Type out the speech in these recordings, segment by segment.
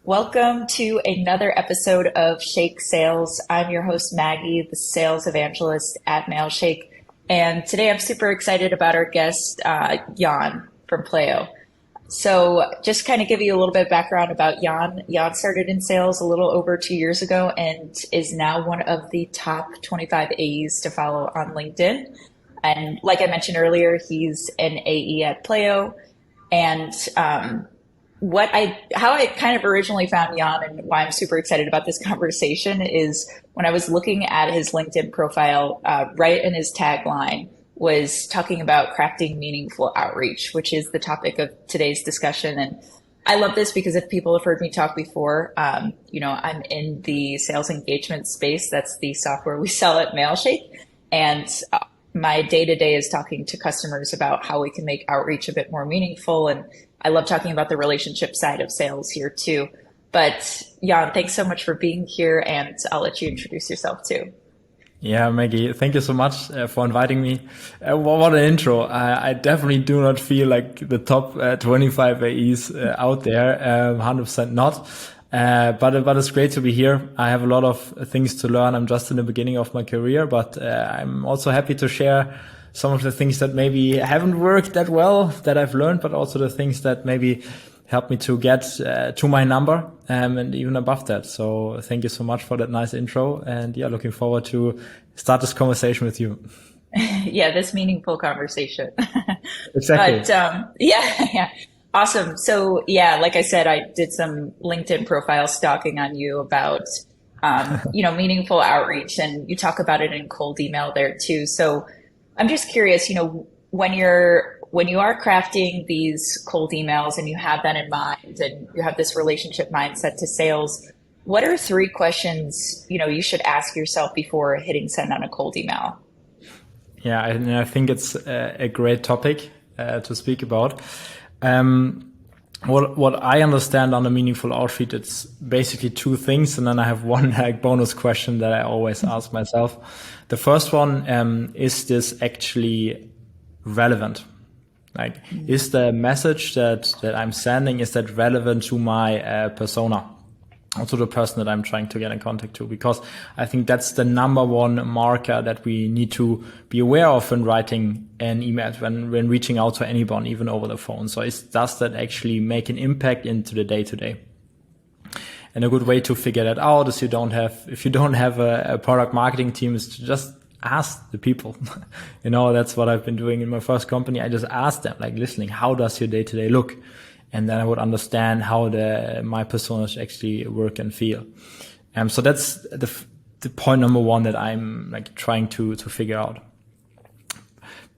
Welcome to another episode of Shake Sales. I'm your host, Maggie, the sales evangelist at Mailshake. And today I'm super excited about our guest, Jan from Pleo. So just kind of give you a little bit of background about Jan. Jan started in sales a little over 2 years ago and is now one of the top 25 AEs to follow on LinkedIn. And like I mentioned earlier, he's an AE at Pleo. And how I kind of originally found Jan and why I'm super excited about this conversation is when I was looking at his LinkedIn profile, right in his tagline was talking about crafting meaningful outreach, which is the topic of today's discussion. And I love this because if people have heard me talk before, I'm in the sales engagement space. That's the software we sell at Mailshake. And my day-to-day is talking to customers about how we can make outreach a bit more meaningful. And I love talking about the relationship side of sales here too. But Jan, thanks so much for being here, and I'll let you introduce yourself too. Yeah, Maggie, thank you so much for inviting me. What an intro. I definitely do not feel like the top 25 AEs out there, 100% not. But it's great to be here. I have a lot of things to learn. I'm just in the beginning of my career, but I'm also happy to share some of the things that maybe haven't worked that well that I've learned, but also the things that maybe helped me to get to my number and even above that. So thank you so much for that nice intro. And yeah, looking forward to start this conversation with you. Yeah, this meaningful conversation. Exactly. But yeah. Awesome. So yeah, like I said, I did some LinkedIn profile stalking on you about meaningful outreach, and you talk about it in cold email there too. So I'm just curious, when you are crafting these cold emails and you have that in mind and you have this relationship mindset to sales, what are 3 questions, you should ask yourself before hitting send on a cold email? Yeah, I think it's a great topic to speak about. What I understand on a meaningful outreach, it's basically 2 things. And then I have one bonus question that I always ask myself. The first one, is this actually relevant? Like, is the message that I'm sending, is that relevant to my persona? Also the person that I'm trying to get in contact to, because I think that's the number one marker that we need to be aware of when writing an email, when reaching out to anyone, even over the phone. So does that actually make an impact into the day to day? And a good way to figure that out is if you don't have a product marketing team, is to just ask the people. That's what I've been doing in my first company. I just asked them, like, listening, how does your day to day look? And then I would understand how my personas actually work and feel. So that's the point number 1 that I'm like trying to figure out.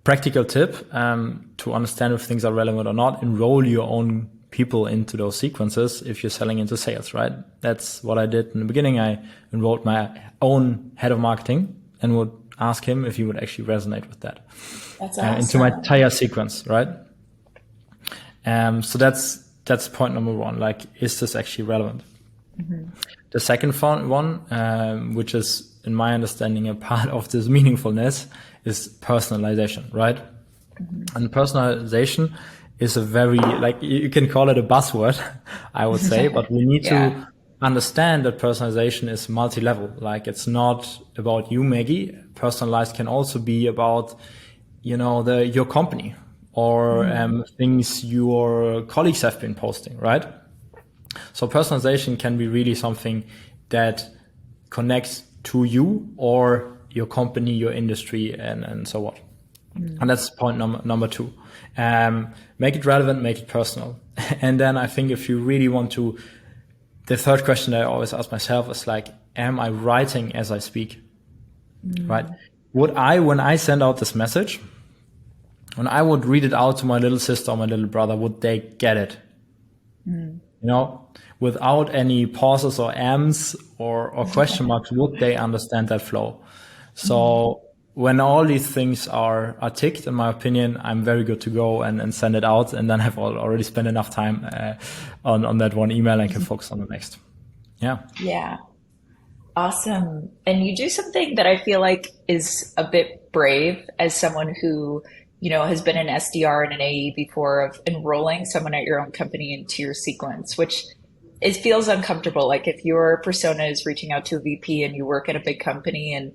Practical tip, to understand if things are relevant or not, enroll your own people into those sequences if you're selling into sales, right? That's what I did in the beginning. I enrolled my own head of marketing and would ask him if he would actually resonate with that. That's awesome. Into my entire sequence, right? So that's point number 1. Like, is this actually relevant? Mm-hmm. The second one, which is in my understanding a part of this meaningfulness, is personalization, right? Mm-hmm. And personalization is a very, like, you can call it a buzzword, I would say, but we need to understand that personalization is multi-level. Like, it's not about you, Maggie. Personalized can also be about, your company, or things your colleagues have been posting, right? So personalization can be really something that connects to you or your company, your industry, and so on. And that's point number 2. Make it relevant, make it personal. And then I think if you really want to, the third question that I always ask myself is like, am I writing as I speak? Right? When I send out this message, when I would read it out to my little sister or my little brother, would they get it? Without any pauses or ams or question marks, would they understand that flow? So when all these things are ticked, in my opinion, I'm very good to go and send it out. And then I've already spent enough time on that one email and can focus on the next. Yeah. Awesome. And you do something that I feel like is a bit brave as someone who, has been an SDR and an AE before, of enrolling someone at your own company into your sequence, which it feels uncomfortable. Like if your persona is reaching out to a VP and you work at a big company and,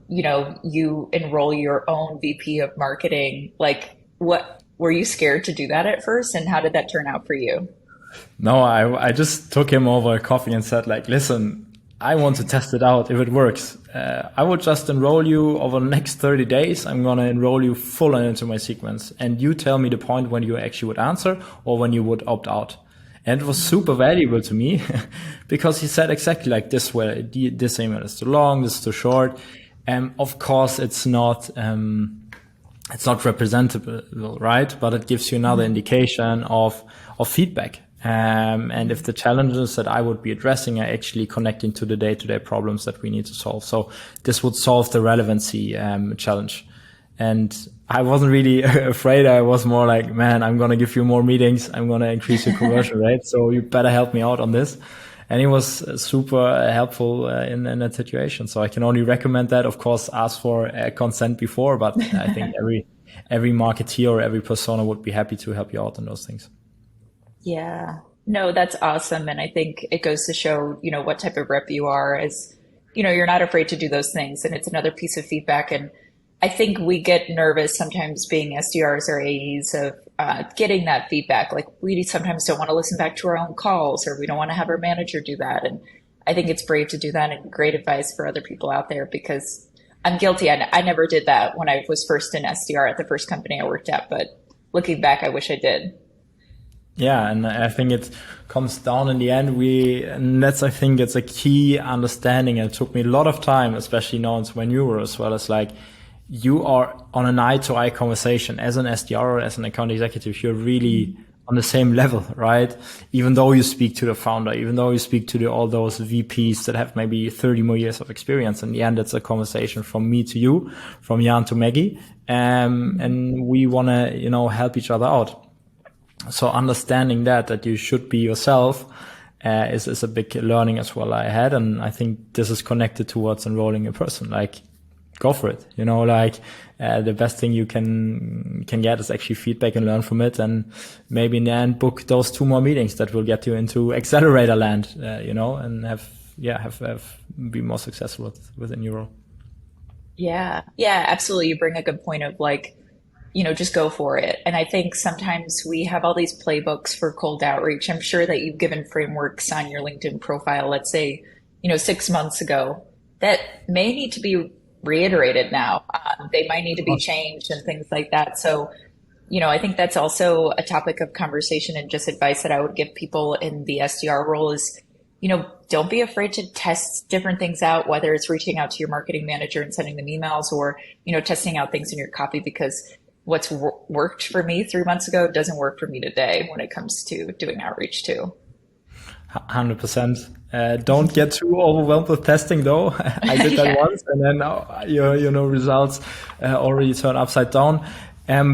you enroll your own VP of marketing, like what, were you scared to do that at first? And how did that turn out for you? No, I just took him over a coffee and said, like, listen, I want to test it out if it works. I will just enroll you over the next 30 days. I'm going to enroll you full into my sequence. And you tell me the point when you actually would answer or when you would opt out. And it was super valuable to me because he said exactly like this, where this email is too long, this is too short. Of course, it's not representable, right? But it gives you another indication of feedback. And if the challenges that I would be addressing are actually connecting to the day-to-day problems that we need to solve. So this would solve the relevancy challenge. And I wasn't really afraid. I was more like, man, I'm going to give you more meetings. I'm going to increase your conversion rate. So you better help me out on this. And he was super helpful in that situation. So I can only recommend that. Of course, ask for consent before, but I think every marketeer or every persona would be happy to help you out on those things. Yeah, no, that's awesome. And I think it goes to show, what type of rep you are, as, you're not afraid to do those things. And it's another piece of feedback. And I think we get nervous sometimes being SDRs or AEs of getting that feedback. Like we sometimes don't want to listen back to our own calls, or we don't want to have our manager do that. And I think it's brave to do that, and great advice for other people out there, because I'm guilty. I never did that when I was first in SDR at the first company I worked at, but looking back, I wish I did. Yeah, and I think it comes down in the end. I think it's a key understanding. And it took me a lot of time, especially now when you were as well, as like, you are on an eye-to-eye conversation as an SDR or as an account executive. You're really on the same level, right? Even though you speak to the founder, even though you speak to all those VPs that have maybe 30 more years of experience, in the end, it's a conversation from me to you, from Jan to Maggie. And we want to, help each other out. So understanding that you should be yourself is a big learning as well I had. And I think this is connected towards enrolling a person. Like, go for it. The best thing you can get is actually feedback and learn from it. And maybe in the end, book those 2 more meetings that will get you into accelerator land, and be more successful within your role. Yeah. Yeah, absolutely. You bring a good point of like, just go for it. And I think sometimes we have all these playbooks for cold outreach. I'm sure that you've given frameworks on your LinkedIn profile, let's say, 6 months ago, that may need to be reiterated now. They might need to be changed and things like that. So, I think that's also a topic of conversation, and just advice that I would give people in the SDR role is, don't be afraid to test different things out, whether it's reaching out to your marketing manager and sending them emails, or, testing out things in your copy, because what's worked for me 3 months ago doesn't work for me today when it comes to doing outreach too. 100%. Don't get too overwhelmed with testing, though. I did that once, and then your results already turn upside down.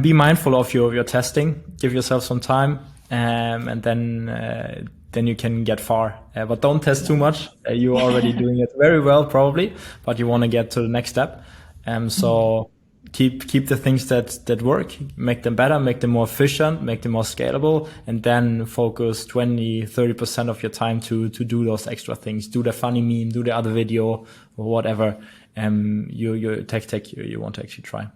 Be mindful of your testing. Give yourself some time, and then you can get far. But don't test too much. You're already doing it very well, probably, but you want to get to the next step. So keep the things that work, make them better, make them more efficient, make them more scalable, and then focus 20-30% of your time to do those extra things. Do the funny meme, do the other video, or whatever your tech you want to actually try.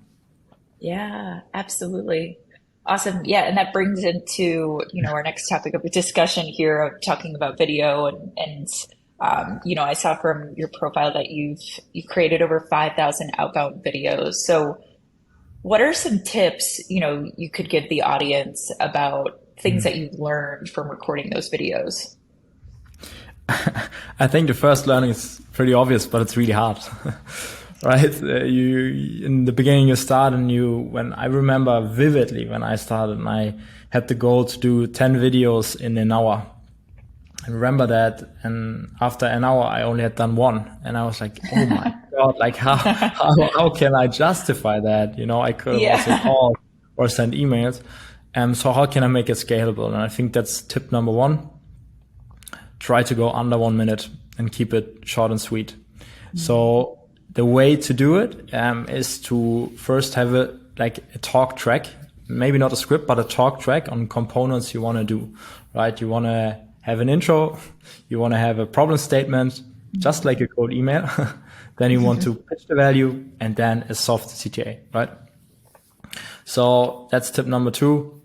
Yeah, absolutely. Awesome. Yeah. And that brings into, our next topic of discussion here, of talking about video and I saw from your profile that you've created over 5,000 outbound videos. So what are some tips, you could give the audience about things that you've learned from recording those videos? I think the first learning is pretty obvious, but it's really hard, right? You in the beginning you start, and when I remember vividly when I started, and I had the goal to do 10 videos in an hour. I remember that, and after an hour, I only had done 1, and I was like, "Oh my God! Like how can I justify that?" I could also call or send emails, so how can I make it scalable? And I think that's tip number 1. Try to go under 1 minute and keep it short and sweet. Mm-hmm. So the way to do it is to first have like a talk track, maybe not a script, but a talk track on components you want to do, right? You want to have an intro, you want to have a problem statement, just like a cold email. Then you want to pitch the value, and then a soft CTA, right? So that's tip number 2.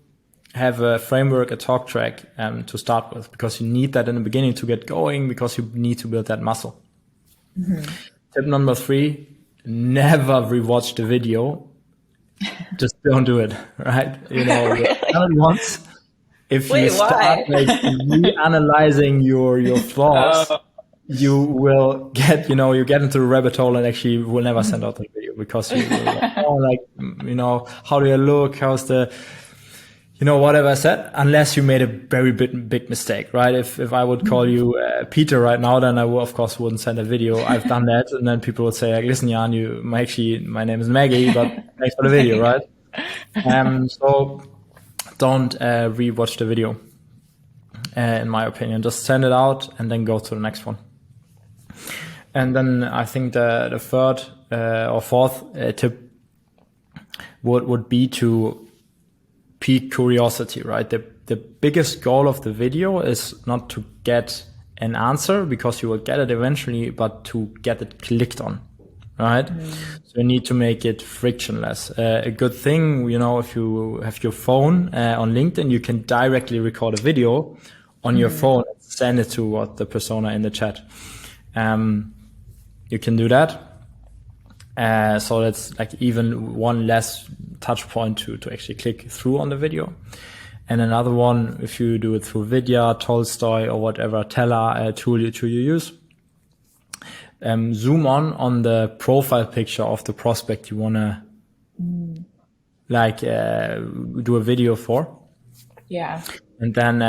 Have a framework, a talk track to start with, because you need that in the beginning to get going, because you need to build that muscle. Tip number 3, never rewatch the video. Just don't do it, right? You know, Really? done it once. If Wait, you start like reanalyzing your flaws, you will get, you get into a rabbit hole and actually will never send out the video, because you will like, how do I look? How's the, whatever I said, unless you made a very big mistake, right? If I would call you Peter right now, then I of course wouldn't send a video. I've done that. And then people would say, like, listen, Jan, my name is Maggie, but thanks for the video, right? So don't rewatch the video, in my opinion. Just send it out and then go to the next one. And then I think the third or fourth tip would be to pique curiosity, right? The biggest goal of the video is not to get an answer, because you will get it eventually, but to get it clicked on, right? So you need to make it frictionless. A good thing, if you have your phone on LinkedIn, you can directly record a video on your phone and send it to the persona in the chat. You can do that. So that's like even one less touch point to actually click through on the video. And another one, if you do it through Vidya, Tolstoy, or whatever tool you use, zoom on the profile picture of the prospect you want to do a video for. Yeah. And then,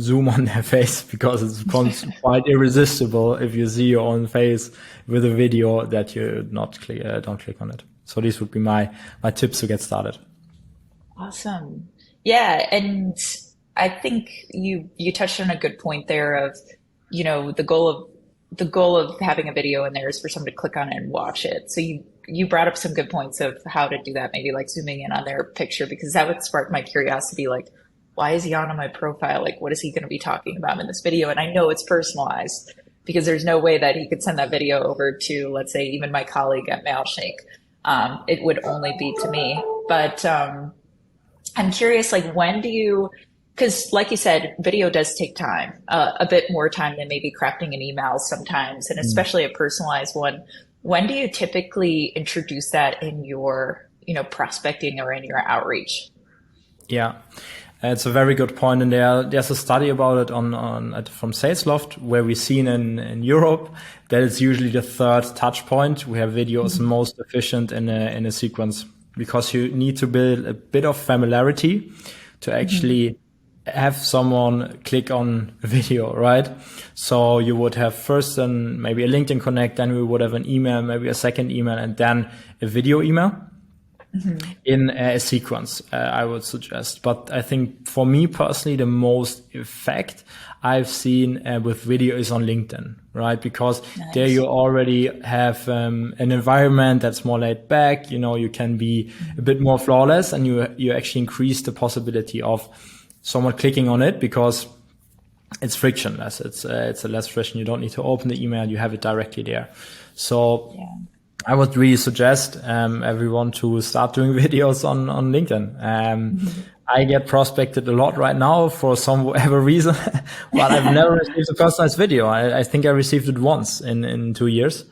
zoom on their face, because it becomes quite irresistible if you see your own face with a video that you don't click on it. So these would be my tips to get started. Awesome. Yeah. And I think you touched on a good point there of, the goal of having a video in there is for someone to click on it and watch it. So you brought up some good points of how to do that, maybe like zooming in on their picture, because that would spark my curiosity, like, why is he on my profile? Like, what is he going to be talking about in this video? And I know it's personalized, because there's no way that he could send that video over to, let's say, even my colleague at Mailshake. It would only be to me. But I'm curious, like, when do you, because like you said, video does take time, a bit more time than maybe crafting an email sometimes, and especially a personalized one. When do you typically introduce that in your, prospecting or in your outreach? Yeah. It's a very good point, and there's a study about it from SalesLoft, where we've seen in Europe that it's usually the third touch point where video is most efficient in a sequence, because you need to build a bit of familiarity to actually have someone click on a video, right? So you would have first maybe a LinkedIn Connect, then we would have an email, maybe a second email, and then a video email. In a sequence, I would suggest. But I think for me personally, the most effect I've seen with video is on LinkedIn, right? Because there you already have an environment that's more laid back. You can be a bit more flawless, and you actually increase the possibility of someone clicking on it, because it's frictionless. It's a less friction. You don't need to open the email. You have it directly there. So I would really suggest everyone to start doing videos on LinkedIn. I get prospected a lot right now for some whatever reason, but I've never received a personalized video. I think I received it once in 2 years.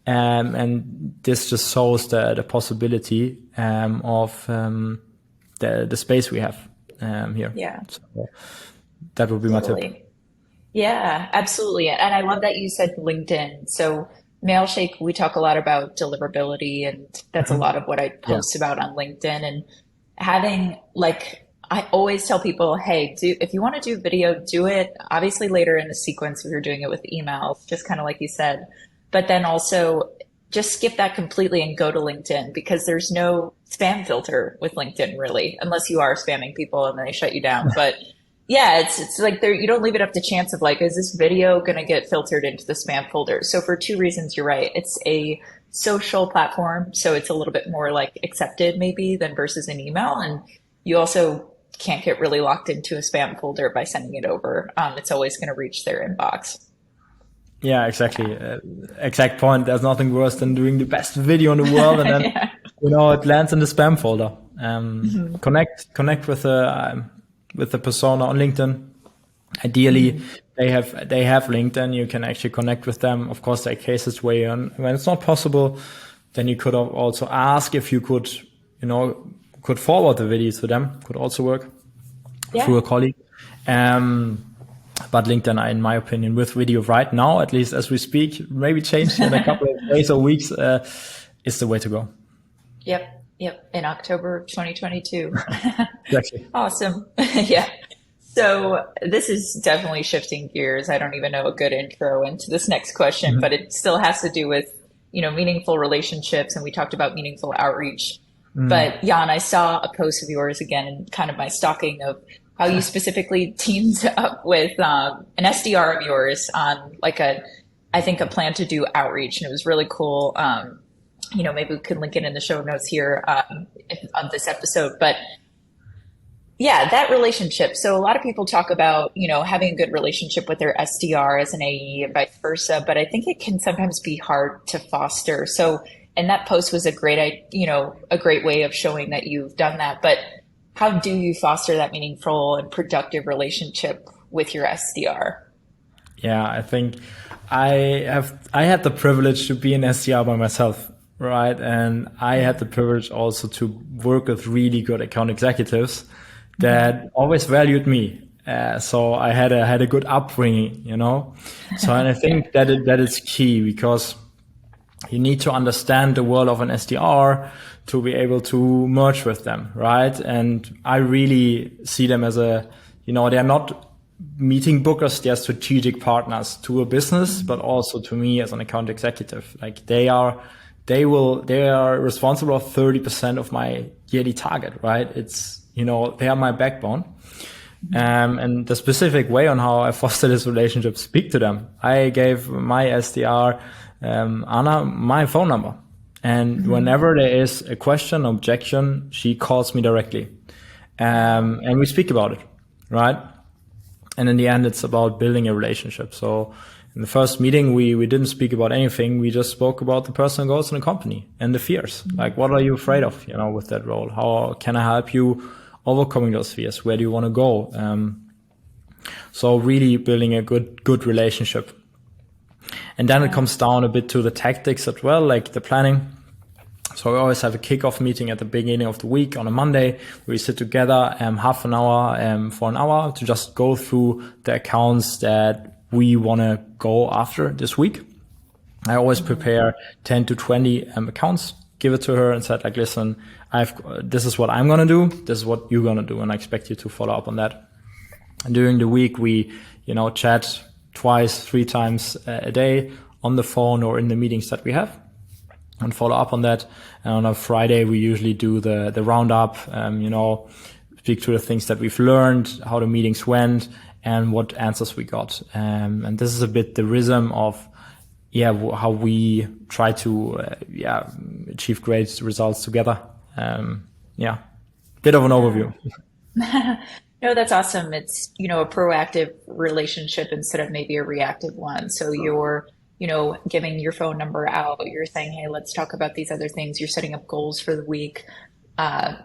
And this just shows the possibility of the space we have here. Yeah. So that would be my tip. Yeah, absolutely. And I love that you said LinkedIn. So Mailshake, we talk a lot about deliverability, and that's a lot of what I post about on LinkedIn. And having, like, I always tell people, hey, if you want to do video, do it obviously later in the sequence if you're doing it with emails, just kind of like you said. But then also just skip that completely and go to LinkedIn, because there's no spam filter with LinkedIn, really, unless you are spamming people and then they shut you down. But yeah, it's like you don't leave it up to chance of, like, is this video going to get filtered into the spam folder? So for 2 reasons, you're right. It's a social platform, so it's a little bit more like accepted maybe than versus an email. And you also can't get really locked into a spam folder by sending it over. It's always going to reach their inbox. Yeah, exactly. Exact point. There's nothing worse than doing the best video in the world and then Yeah. it lands in the spam folder. Connect with the persona on LinkedIn. Ideally, they have LinkedIn. You can actually connect with them. Of course, there are cases where when it's not possible, then you could also ask if you could forward the video to them. Could also work through a colleague. But LinkedIn, in my opinion, with video right now, at least as we speak, maybe change in a couple of days or weeks, is the way to go. Yep. In October 2022. Exactly. Awesome. Yeah. So this is definitely shifting gears. I don't even know a good intro into this next question, but it still has to do with, meaningful relationships. And we talked about meaningful outreach. But Jan, I saw a post of yours again in kind of my stalking of how you specifically teamed up with an SDR of yours on I think a plan to do outreach. And it was really cool. Maybe we can link it in the show notes here on this episode. But yeah, that relationship. So a lot of people talk about, having a good relationship with their SDR as an AE and vice versa. But I think it can sometimes be hard to foster. So, and that post was a great way of showing that you've done that. But how do you foster that meaningful and productive relationship with your SDR? Yeah, I think I had the privilege to be an SDR by myself, right? And I had the privilege also to work with really good account executives that always valued me. So I had a good upbringing, So, and I think that is key, because you need to understand the world of an SDR to be able to merge with them, right? And I really see them as they're not meeting bookers, they're strategic partners to a business, but also to me as an account executive. Like they are responsible for 30% of my yearly target, right? It's, they are my backbone. And the specific way on how I foster this relationship, speak to them. I gave my SDR, Anna, my phone number. And whenever there is a question, objection, she calls me directly. And we speak about it, right? And in the end, it's about building a relationship. So in the first meeting, we didn't speak about anything. We just spoke about the personal goals in the company and the fears. Like, what are you afraid of, with that role? How can I help you overcoming those fears? Where do you want to go? So really building a good relationship. And then it comes down a bit to the tactics as well, like the planning. So we always have a kickoff meeting at the beginning of the week on a Monday. We sit together half an hour for an hour to just go through the accounts that we want to go after this week. I always prepare 10 to 20 accounts, give it to her and said, like, listen, this is what I'm going to do. This is what you're going to do. And I expect you to follow up on that. And during the week, we, chat twice, 3 times a day on the phone or in the meetings that we have, and follow up on that. And on a Friday, we usually do the roundup, speak to the things that we've learned, how the meetings went, and what answers we got. And this is a bit the rhythm of, how we try to, achieve great results together. Bit of an overview. No, that's awesome. It's, a proactive relationship instead of maybe a reactive one. So you're, giving your phone number out, you're saying, hey, let's talk about these other things. You're setting up goals for the week. And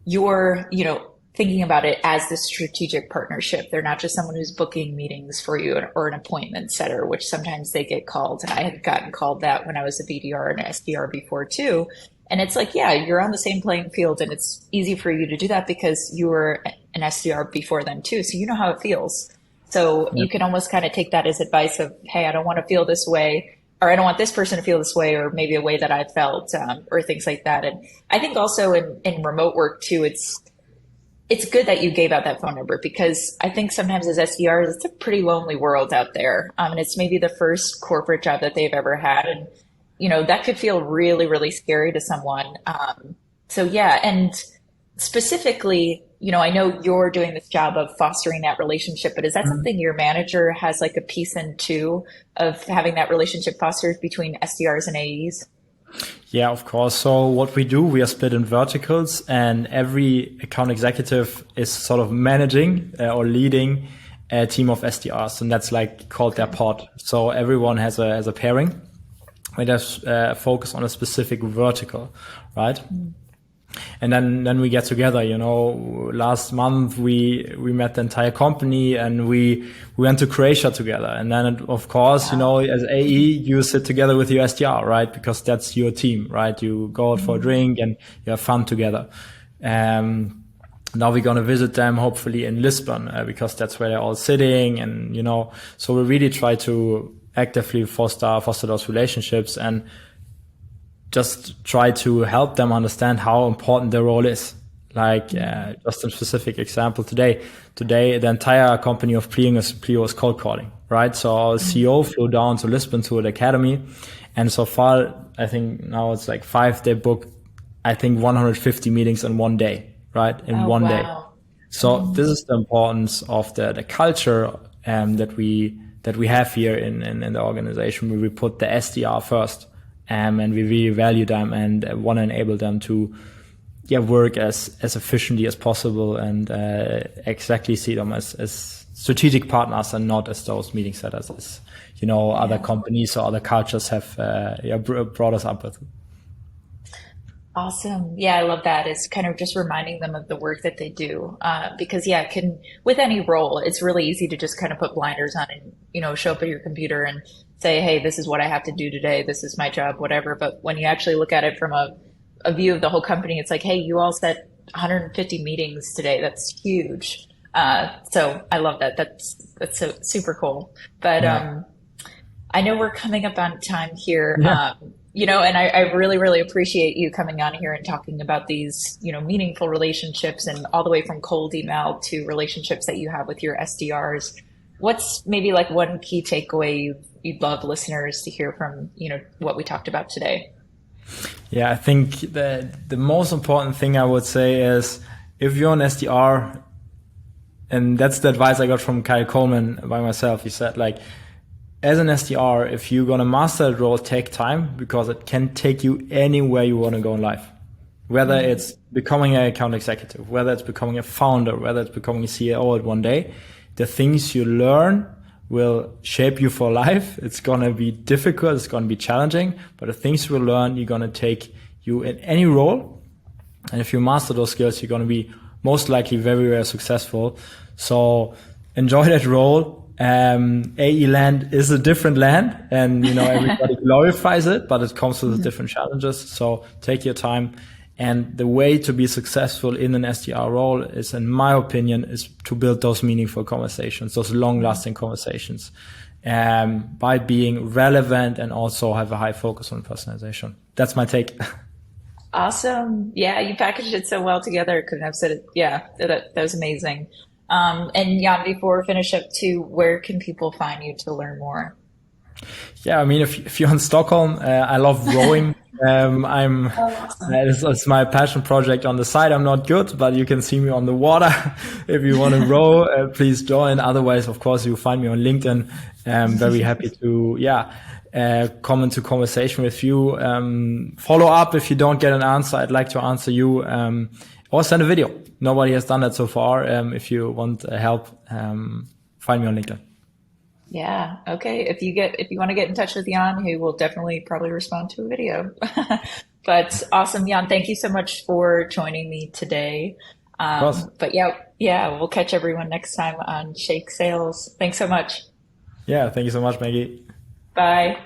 you're, thinking about it as the strategic partnership. They're not just someone who's booking meetings for you or an appointment setter, which sometimes they get called. I had gotten called that when I was a BDR and an SDR before too. And it's like, you're on the same playing field, and it's easy for you to do that because you were an SDR before them too. So you know how it feels. So you can almost kind of take that as advice of, hey, I don't want to feel this way, or I don't want this person to feel this way, or maybe a way that I felt, or things like that. And I think also in remote work too, it's good that you gave out that phone number, because I think sometimes as SDRs, it's a pretty lonely world out there. And it's maybe the first corporate job that they've ever had. And, that could feel really, really scary to someone. And specifically, I know you're doing this job of fostering that relationship, but is that something your manager has like a piece in too, of having that relationship fostered between SDRs and AEs? Yeah, of course. So what we do, we are split in verticals, and every account executive is sort of managing or leading a team of SDRs, and that's like called their pod. So everyone has a pairing. It has focus on a specific vertical, right? And then we get together, last month we met the entire company, and we went to Croatia together. And then of course, as AE, you sit together with your SDR, right? Because that's your team, right? You go out for a drink and you have fun together. Now we're going to visit them hopefully in Lisbon, because that's where they're all sitting. And, so we really try to actively foster those relationships and just try to help them understand how important their role is. Like, just a specific example today, the entire company of Pleo is cold calling, right? So our CEO flew down to Lisbon to the academy. And so far, I think now it's like 5 day book, I think 150 meetings in one day, right? In one day. So this is the importance of the culture that we have here in the organization, where we put the SDR first. And we really value them and want to enable them to work as efficiently as possible, and exactly see them as strategic partners and not as those meeting setters, as other companies or other cultures have brought us up with. Awesome. Yeah, I love that. It's kind of just reminding them of the work that they do. Because with any role, it's really easy to just kind of put blinders on and, show up at your computer and say, hey, this is what I have to do today. This is my job, whatever. But when you actually look at it from a view of the whole company, it's like, hey, you all set 150 meetings today. That's huge. So I love that. That's so super cool. But, I know we're coming up on time here. And I really, really appreciate you coming on here and talking about these, meaningful relationships, and all the way from cold email to relationships that you have with your SDRs. What's maybe like one key takeaway you'd love listeners to hear from, what we talked about today? Yeah, I think the most important thing I would say is, if you're an SDR, and that's the advice I got from Kyle Coleman by myself. He said, like, as an SDR, if you're going to master that role, take time, because it can take you anywhere you want to go in life. Whether it's becoming an account executive, whether it's becoming a founder, whether it's becoming a CEO at one day, the things you learn will shape you for life. It's going to be difficult. It's going to be challenging, but the things you will learn, you're going to take you in any role. And if you master those skills, you're going to be most likely very, very successful. So enjoy that role. AE land is a different land, and everybody glorifies it, but it comes with different challenges. So take your time. And the way to be successful in an SDR role is, in my opinion, is to build those meaningful conversations, those long-lasting conversations, by being relevant and also have a high focus on personalization. That's my take. Awesome. Yeah, you packaged it so well together. Couldn't have said it. Yeah, that was amazing. And Jan, before we finish up too, where can people find you to learn more? Yeah, I mean, if you're in Stockholm, I love rowing. It's my passion project on the side. I'm not good, but you can see me on the water. If you want to row, please join. Otherwise, of course, you'll find me on LinkedIn. I'm very happy to, come into conversation with you. Follow up if you don't get an answer. I'd like to answer you. Or send a video. Nobody has done that so far. If you want help, find me on LinkedIn. Yeah. Okay. If you want to get in touch with Jan, he will definitely probably respond to a video. But awesome, Jan. Thank you so much for joining me today. But we'll catch everyone next time on Shake Sales. Thanks so much. Yeah. Thank you so much, Maggie. Bye.